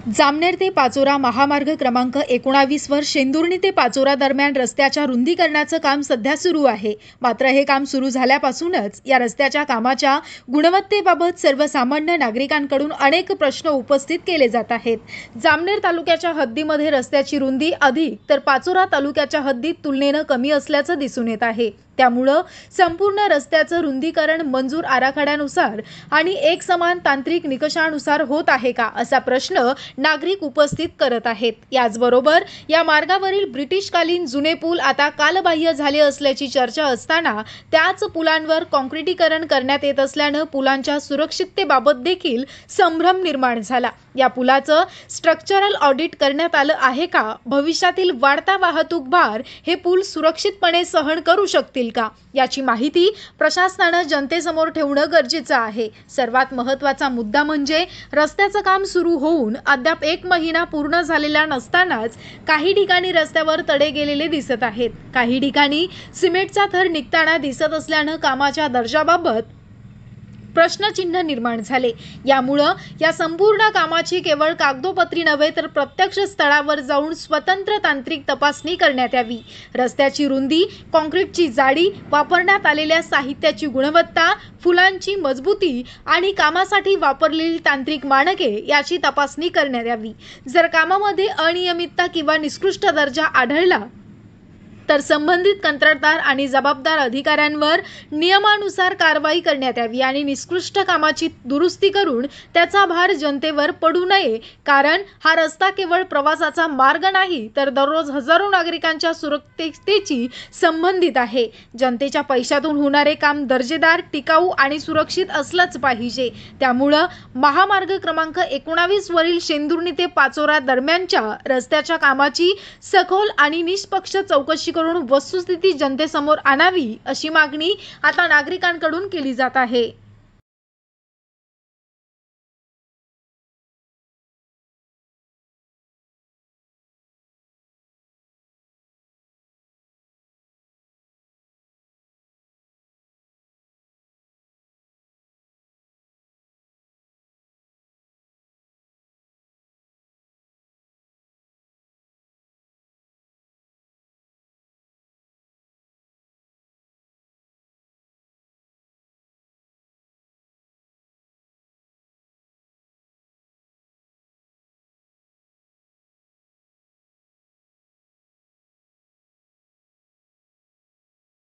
जामनेर ते पाचोरा महामार्ग क्रमांक 19 वर शेंदुर्णी ते पाचोरा दरम्यान रस्त्याच्या रुंदीकरणाचं काम सध्या सुरू आहे। मात्र हे काम सुरू झाल्यापासूनच या रस्त्याच्या कामाच्या गुणवत्तेबाबत सर्वसामान्य नागरिकांकडून अनेक प्रश्न उपस्थित केले जात आहेत। जामनेर तालुक्याच्या हद्दीमध्ये रस्त्याची रुंदी अधिक तर पाचोरा तालुक्याच्या हद्दीत तुलनेने कमी असल्याचं दिसून येत आहे। त्यामुळे संपूर्ण रस्त्याचं रुंदीकरण मंजूर आराखड्यानुसार आणि एकसमान तांत्रिक निकषानुसार होत आहे का असा प्रश्न नागरिक उपस्थित करत आहेत। याचबरोबर या मार्गावरील ब्रिटिशकालीन जुने पूल आता कालबाह्य झाले असल्याची चर्चा असताना त्याच पुलांवर काँक्रिटीकरण करण्यात येत असल्याने पुलांच्या सुरक्षिततेबाबत देखील संभ्रम निर्माण झाला। या पुलाचं स्ट्रक्चरल ऑडिट करण्यात आलं आहे का? भविष्यातील वाढता वाहतूक भार हे पूल सुरक्षितपणे सहन करू शकतील का? याची माहिती प्रशासनाने जनतेसमोर ठेवणं गरजेचं आहे। सर्वात महत्त्वाचा मुद्दा म्हणजे रस्त्याचं काम सुरू होऊन अद्याप 1 महिना पूर्ण झालेला नसतानाच काही ठिकाणी रस्त्यावर तडे गेलेले दिसत आहेत। काही ठिकाणी सिमेंटचा थर निघताना दिसत असल्याने कामाच्या दर्जाबाबत प्रश्नचिन्ह निर्माण झाले। यामुळे या संपूर्ण कामाची केवळ कागदोपत्री नव्हे तर प्रत्यक्ष स्थळावर जाऊन स्वतंत्र तांत्रिक तपासणी करण्यात यावी। रस्त्याची रुंदी, काँक्रीटची जाडी, वापरण्यात आलेल्या साहित्याची गुणवत्ता, फुलांची मजबूती आणि कामासाठी वापरलेली तांत्रिक मानके याची तपासणी करण्यात यावी। जर कामामध्ये अनियमितता किंवा निकृष्ट दर्जा आढळला तर संबंधित कंत्राटदार आणि जबाबदार अधिकाऱ्यांवर नियमानुसार कारवाई करण्यात यावी आणि निकृष्ट कामाची दुरुस्ती करून त्याचा भार जनतेवर पडू नये। कारण हा रस्ता केवळ प्रवासाचा मार्ग नाही तर दररोज हजारो नागरिकांच्या सुरक्षिततेशी संबंधित आहे। जनतेच्या पैशातून होणारे काम दर्जेदार, टिकाऊ आणि सुरक्षित असलंच पाहिजे। त्यामुळे महामार्ग क्रमांक 19 वरील शेंदुर्णी ते पाचोरा दरम्यानच्या रस्त्याच्या कामाची सखोल आणि निष्पक्ष चौकशी करून वस्तुस्थिती जनतेसमोर आणावी अशी मागणी आता नागरिकांकडून केली जात आहे।